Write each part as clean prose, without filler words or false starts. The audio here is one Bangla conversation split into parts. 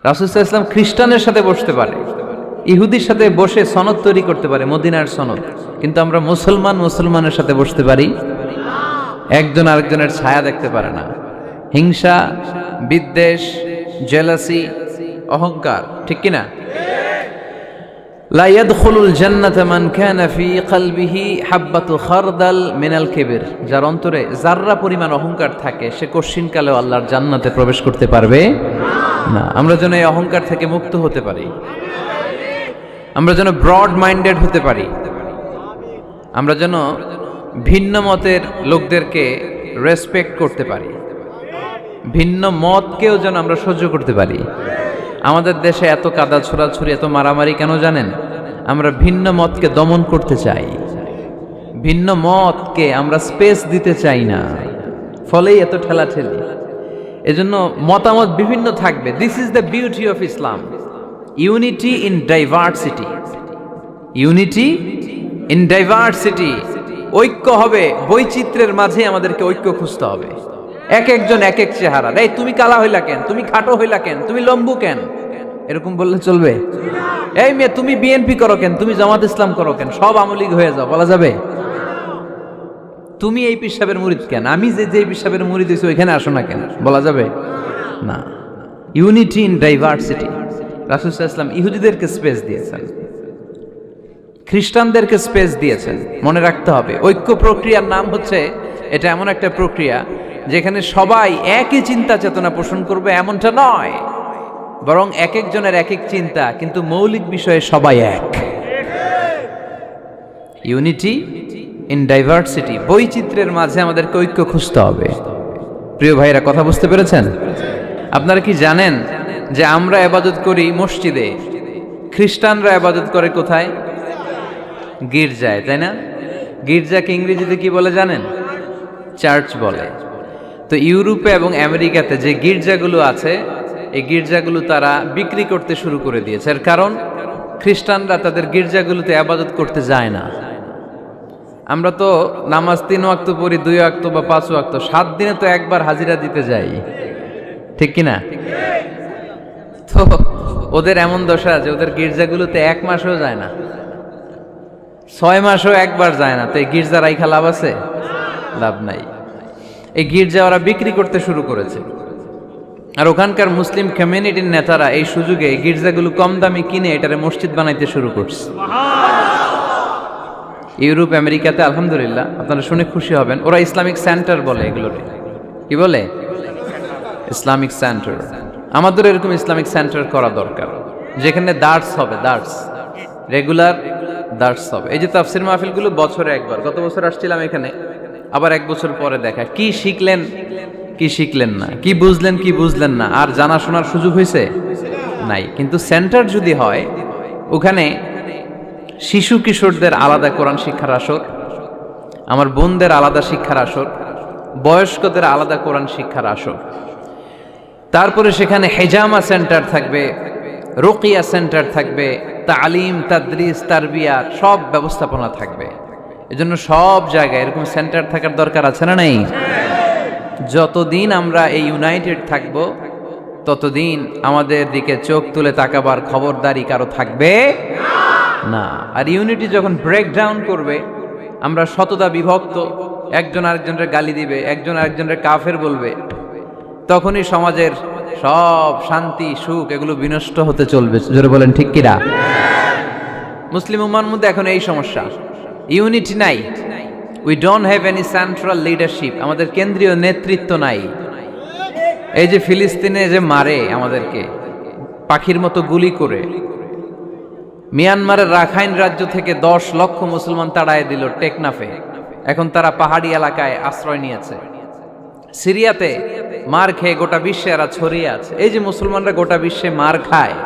রাসূল সাল্লাল্লাহু আলাইহি ওয়াসাল্লাম খ্রিস্টানের সাথে বসতে পারে, ইহুদির সাথে বসে সনদ তৈরি করতে পারে, মদিনার সনদ। কিন্তু আমরা মুসলমানের সাথে বসতে পারি, একজন আরেকজনের ছায়া দেখতে পারে না। হিংসা, বিদ্বেষ, জেলাসি, অহংকার, ঠিক কিনা? লা ইয়াদখুলুল জান্নাতা মান কানা ফি কলবিহি হাববাতু খারদাল মিনাল কিবর। যার অন্তরে যাররা পরিমাণ অহংকার থাকে সে কোশ্চিনকালেও আল্লাহর জান্নাতে প্রবেশ করতে পারবে না। আমরা যেন এই অহংকার থেকে মুক্ত হতে পারি, আমরা যেন ব্রড মাইন্ডেড হতে পারি, আমরা যেন ভিন্ন মতের লোকদেরকে রেসপেক্ট করতে পারি, ভিন্ন মতকেও যেন আমরা সহ্য করতে পারি। আমাদের দেশে এত কাদা ছোড়াছুরি, এত মারামারি কেন জানেন? আমরা ভিন্ন মতকে দমন করতে চাই, ভিন্ন মতকে আমরা স্পেস দিতে চাই না, ফলেই এত ঠেলাঠেলি। এজন্য মতামত বিভিন্ন থাকবে। This is the beauty of Islam, unity in diversity, unity in diversity. ঐক্য হবে, বৈচিত্র্যের মাঝে আমাদেরকে ঐক্য খুঁজতে হবে। এক একজন এক এক চেহারা। এই তুমি কালা হইলা কেন, তুমি খাটো হইলা কেন, তুমি লম্বু কেন, এরকম বললে চলবে? এই মেয়ে তুমি বিএনপি করো কেন, তুমি জামাত ইসলাম করো কেন, সব আমলিগ হয়ে যাও, বলা যাবে? তুমি এই পীর সাহেবের মুরিদ কেন, আমি যে পীর সাহেবের মুরিদ হইছি ওইখানে আসো না কেন, বলা যাবে না। Unity in diversity. রাসূল সাল্লাল্লাহু আলাইহি ওয়াসাল্লাম ইহুদিদেরকে স্পেস দিয়েছেন, খ্রিস্টানদেরকে স্পেস দিয়েছেন। মনে রাখতে হবে, ঐক্য প্রক্রিয়ার নাম হচ্ছে, এটা এমন একটা প্রক্রিয়া যেখানে সবাই একই চিন্তা চেতনা পোষণ করবে এমনটা নয়, বরং এক একজনের এক এক চিন্তা, কিন্তু মৌলিক বিষয়ে সবাই এক। ইউনিটি ইন ডাইভার্সিটি, বৈচিত্র্যের মাঝে আমাদেরকে ঐক্য খুঁজতে হবে। প্রিয় ভাইরা, কথা বুঝতে পেরেছেন? আপনারা কি জানেন যে আমরা ইবাদত করি মসজিদে, খ্রিস্টানরা ইবাদত করে কোথায়? গির্জায়, তাই না? গির্জাকে ইংরেজিতে কি বলে জানেন? চার্চ বলে। তো ইউরোপে এবং আমেরিকাতে যে গির্জাগুলো আছে, এই গির্জাগুলো তারা বিক্রি করতে শুরু করে দিয়েছে। এর কারণ, খ্রিস্টানরা তাদের গির্জাগুলোতে ইবাদত করতে যায় না। আমরা তো নামাজ 3 ওয়াক্ত পড়ি, 2 ওয়াক্ত বা 5 ওয়াক্ত, 7 দিনে তো একবার হাজিরা দিতে যাই, ঠিক কিনা? তো ওদের এমন দশা যে ওদের গির্জাগুলোতে 1 মাসও যায় না, 6 মাসও একবার যায় না। তো এই গির্জা রাইখা লাভ আছে? লাভ নাই। এই গির্জা ওরা বিক্রি করতে শুরু করেছে, আর ওখানকার মুসলিম কমিউনিটির নেতারা এই সুযোগে এই গির্জাগুলো কম দামে কিনে এটারে মসজিদ বানাইতে শুরু করছে। ইউরোপ আমেরিকাতে আলহামদুলিল্লাহ, আপনারা শুনে খুশি হবেন, ওরা ইসলামিক সেন্টার বলে এগুলোরে। কি বলে? Islamic centre. আমাদের এরকম ইসলামিক সেন্টার করা দরকার, যেখানে দার্স হবে, দার্স, রেগুলার দার্স হবে। এই যে তাফসির মাহফিলগুলো বছরে একবার, গত বছর আসছিলাম এখানে, আবার 1 বছর পরে দেখা, কি শিখলেন কি শিখলেন না, কি বুঝলেন না, আর জানা শোনার সুযোগ হয়েছে নাই। কিন্তু সেন্টার যদি হয়, ওখানে শিশু কিশোরদের আলাদা কোরআন শিক্ষার আসর, আমার বোনদের আলাদা শিক্ষার আসর, বয়স্কদের আলাদা কোরআন শিক্ষার আসর, তারপরে সেখানে হেজামা সেন্টার থাকবে, রুকিয়া সেন্টার থাকবে, তালিম, তাদরিস, তারবিয়াত, সব ব্যবস্থাপনা থাকবে। এজন্য সব জায়গায় এরকম সেন্টার থাকার দরকার আছে না নাই? যতদিন আমরা এই ইউনাইটেড থাকব, ততদিন আমাদের দিকে চোখ তুলে তাকাবার খবরদারি কারো থাকবে না। আর ইউনিটি যখন ব্রেকডাউন করবে, আমরা শততা বিভক্ত, একজন আরেকজনের গালি দিবে, একজন আরেকজনের কাফের বলবে, তখনই সমাজের সব শান্তি সুখ এগুলো বিনষ্ট হতে চলবে। জোরে বলেন ঠিক কিনা? মুসলিম উম্মার মধ্যে এখন এই সমস্যা, ইউনিটি নাই। We don't have any central leadership, আমাদের কেন্দ্রীয় নেতৃত্ব নাই। এই যে ফিলিস্তিনে যে মারে আমাদেরকে পাখির মতো গুলি করে, মিয়ানমারের রাখাইন রাজ্য থেকে 10 লক্ষ মুসলমান তাড়ায় দিল টেকনাফে, এখন তারা পাহাড়ি এলাকায় আশ্রয় নিয়েছে। সিরিয়াতে মার খেয়ে গোটা বিশ্বে এরা ছড়িয়ে আছে। এই যে মুসলমানরা গোটা বিশ্বে মার খায়,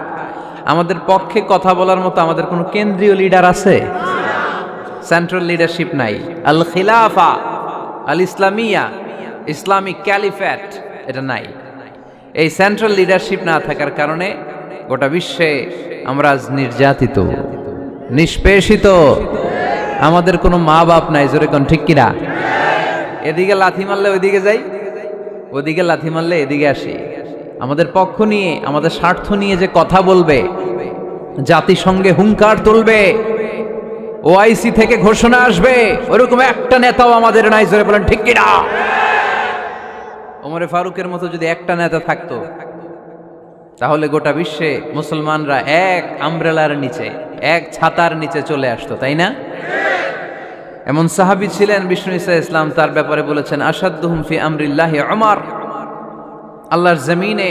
আমাদের পক্ষে কথা বলার মতো আমাদের কোনো কেন্দ্রীয় লিডার আছে? সেন্ট্রাল লিডারশিপ নাই। আল খিলাফা আল ইসলামিয়া, ইসলামিক ক্যালিফেট, এটা নাই। এই সেন্ট্রাল লিডারশিপ না থাকার কারণে গোটা বিশ্বে আমরা আজ নির্যাতিত, নিষ্পেষিত। আমাদের কোনো মা বাপ নাই। জোরে কোন ঠিক কিনা? এদিকে লাথি মারলে ওইদিকে যাই, ওদিকে লাথি মারলে এদিকে আসি। আমাদের পক্ষ নিয়ে, আমাদের স্বার্থ নিয়ে যে কথা বলবে, জাতিসংঘে হুঙ্কার তুলবে, ওআইসি থেকে ঘোষণা আসবে, ওরকম একটা নেতাও আমাদের নাই। জোরে বলেন ঠিক কিনা? ওমরে ফারুকের মতো যদি একটা নেতা থাকতো, তাহলে গোটা বিশ্বে মুসলমানরা এক আমব্রেলার নিচে, এক ছাতার নিচে চলে আসতো, তাই না? এমন সাহাবী ছিলেন বিষ্ণু ঈসা ইসলাম তার ব্যাপারে বলেছেন, আসাদ্দুহুম ফি আমরিল্লাহি উমর। আল্লাহর জমিনে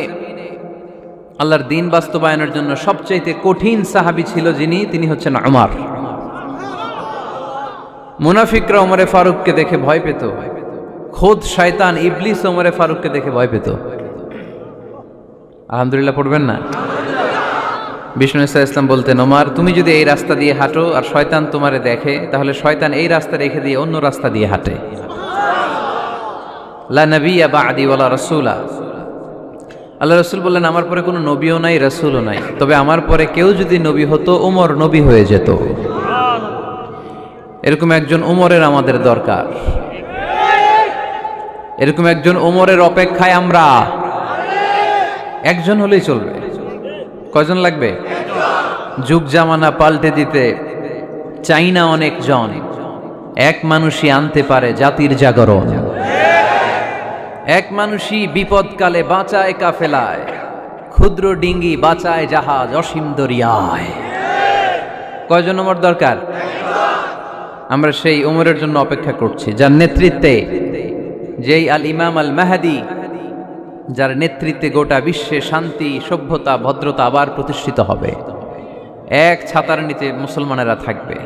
আল্লাহর দ্বীন বাস্তবায়নের জন্য সবচেয়ে কঠিন সাহাবী ছিল যিনি, তিনি হচ্ছেন উমর। মুনাফিকরা ওমরে ফারুককে দেখে ভয় পেত, খোদ শয়তান ইবলিস ওমরে ফারুককে দেখে ভয় পেত। আলহামদুলিল্লাহ পড়বেন না? বিষ্ণু ঈসা ইসলাম বলতেন, ওমর তুমি যদি এই রাস্তা দিয়ে হাঁটো আর শয়তান তোমারে দেখে, তাহলে শয়তান এই রাস্তা রেখে দিয়ে অন্য রাস্তা দিয়ে হাঁটে। লা নবিয়্যা বা'দি ওয়ালা রাসূলা। আল্লাহ রাসূল বললেন, আমার পরে কোনো নবীও নাই, রাসূলও নাই, তবে আমার পরে কেউ যদি নবী হতো, ওমর নবী হয়ে যেত। এরকম একজন ওমরের আমাদের দরকার। এরকম একজন ওমরের অপেক্ষায় আমরা। একজন হলেই চলবে। কয়জন লাগবে? যুগ জামানা পাল্টে দিতে চাই না অনেক জন, এক মানুষই আনতে পারে জাতির জাগরণ। এক মানুষই বিপদকালে বাঁচায় কাফেলায়, ক্ষুদ্র ডিঙ্গি বাঁচায় জাহাজ অসীম দরিয়ায়। কয়জন ওমর দরকার? আমরা সেই ওমরের জন্য অপেক্ষা করছি, যার নেতৃত্বে, যেই আল ইমাম আল মাহদি, যার নেতৃত্বে গোটা বিশ্বে শান্তি, সভ্যতা, ভদ্রতা আবার প্রতিষ্ঠিত হবে। এক ছাতার নিচে মুসলমানেরা থাকবে।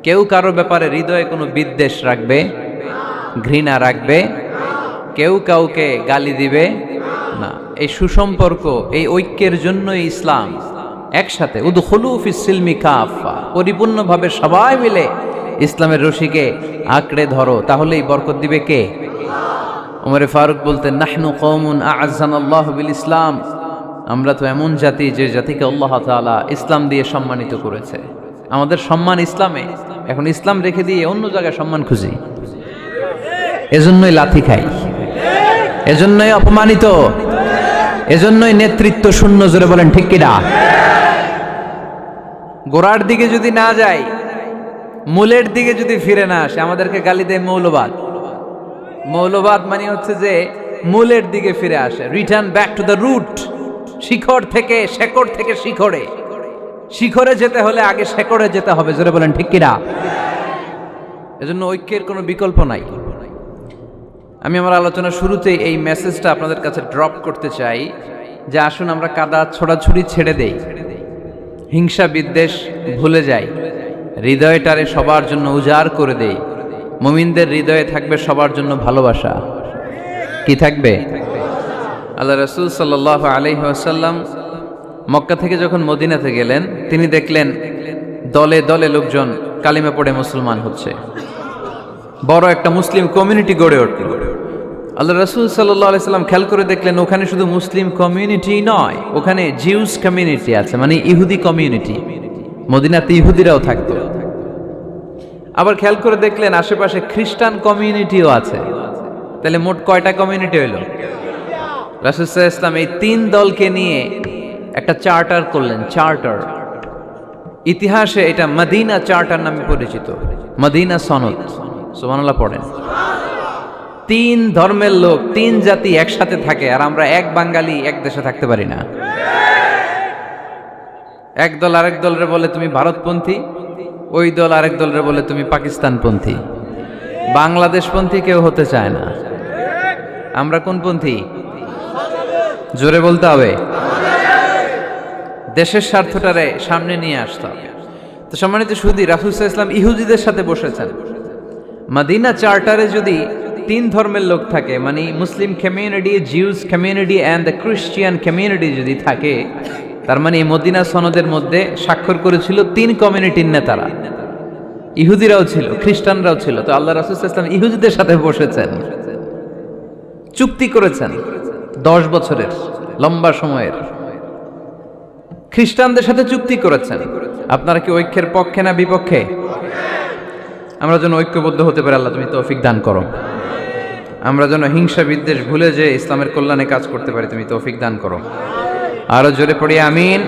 কেউ কারো ব্যাপারে হৃদয়ে কোনো বিদ্বেষ রাখবে, ঘৃণা রাখবে, কেউ কাউকে গালি দিবে না। এই সুসম্পর্ক, এই ঐক্যের জন্যই ইসলাম। একসাথে উদখুলু ফিস সিলমি কাফা, পরিপূর্ণভাবে সবাই মিলে ইসলামের রশিকে আঁকড়ে ধরো, তাহলেই বরকত দিবে কে? ওমরে ফারুক বলতেন, নাহনু কওমুন আ'আজ্জানাল্লাহু বিল ইসলাম। আমরা তো এমন জাতি যে জাতিকে আল্লাহ তাআলা ইসলাম দিয়ে সম্মানিত করেছে। আমাদের সম্মান ইসলামে, এখন ইসলাম রেখে দিয়ে অন্য জায়গায় সম্মান খুঁজি, এজন্যই লাথি খাই, এজন্যই অপমানিত, এজন্যই নেতৃত্ব শূন্য। জোরে বলেন ঠিক কিনা? গোড়ার দিকে যদি না যাই, মূলের দিকে যদি ফিরে না আসে, আমাদেরকে গালি দেয় মৌলবাদ। মৌলবাদ মানে হচ্ছে যে মূলের দিকে ফিরে আসে, return back to the root. শিখর থেকে, শেকড় থেকে শিখরে, শিখরে যেতে হলে আগে শেকড়ে যেতে হবে। জোরে বলেন ঠিক কিনা? এজন্য ঐক্যের কোনো বিকল্প নাই। আমি আমার আলোচনার শুরুতেই এই মেসেজটা আপনাদের কাছে ড্রপ করতে চাই যে আসুন আমরা কাদা ছোড়াছুড়ি ছেড়ে দেই, হিংসা বিদ্বেষ ভুলে যাই, হৃদয়টারে সবার জন্য উজাড় করে দেই। মুমিনদের হৃদয়ে থাকবে সবার জন্য ভালোবাসা। কি থাকবে? আল্লাহ রাসূল সাল্লাল্লাহু আলাইহি ওয়াসাল্লাম মক্কা থেকে যখন মদিনাতে গেলেন, তিনি দেখলেন দলে দলে লোকজন কালিমা পড়ে মুসলমান হচ্ছে, বড় একটা মুসলিম কমিউনিটি গড়ে উঠল। আল্লাহ রাসূল সাল্লাল্লাহু আলাইহি ওয়াসাল্লাম খেয়াল করে দেখলেন ওখানে শুধু মুসলিম কমিউনিটি নয়, ওখানে জিউস কমিউনিটি আছে, মানে ইহুদি কমিউনিটি। মদিনাতে ইহুদিরাও থাকতো। আবার খেয়াল করে দেখলেন আশেপাশে খ্রিস্টান কমিউনিটিও আছে। তাহলে মোট কয়টা কমিউনিটি হইল? রাসূল সাল্লাল্লাহু আলাইহি ওয়াসাল্লাম এই তিন দলকে নিয়ে একটা চার্টার করলেন। চার্টার, ইতিহাসে এটা মদিনা চার্টার নামে পরিচিত, মদিনা সনদ। সুবহানাল্লাহ পড়েন। তিন ধর্মের লোক, তিন জাতি একসাথে থাকে, আর আমরা এক বাঙালি এক দেশে থাকতে পারি না। এক দল আরেক দলরে বলে তুমি ভারতপন্থী, ওই দল আরেক দলরে বলে তুমি পাকিস্তানপন্থী। বাংলাদেশপন্থী কেউ হতে চায় না। আমরা কোন পন্থী? জোরে বলতে হবে। দেশের স্বার্থটারে সামনে নিয়ে আসতে হবে। তো সম্মানিত সুধী, রাসূল সাল্লাল্লাহু আলাইহি ওয়াসাল্লাম ইহুদিদের সাথে বসেছেন। মদিনা চার্টারে যদি তিন ধর্মের লোক থাকে, মানে Muslim community, Jews community and the Christian community যদি থাকে, তার মানে এই মদিনা সনদের মধ্যে স্বাক্ষর করেছিল তিন কমিউনিটির নেতারা। ইহুদিরাও ছিল, খ্রিস্টানরাও ছিল। তো আল্লাহ রাসূল সাল্লাল্লাহু আলাইহি ওয়াসাল্লাম ইহুদিদের সাথে বসেছেন, চুক্তি করেছেন 10 বছরের লম্বা সময়ের। খ্রিস্টানদের সাথে চুক্তি করেছেন। আপনারা কি ঐক্যের পক্ষে না বিপক্ষে? আমরা যেন ঐক্যবদ্ধ হতে পারি, আল্লাহ তুমি তৌফিক দান করো। আমরা যেন হিংসা বিদ্বেষ ভুলে যে ইসলামের কল্যাণে কাজ করতে পারি, তুমি তৌফিক দান করো। আরো জোরে পড়ি আমিন।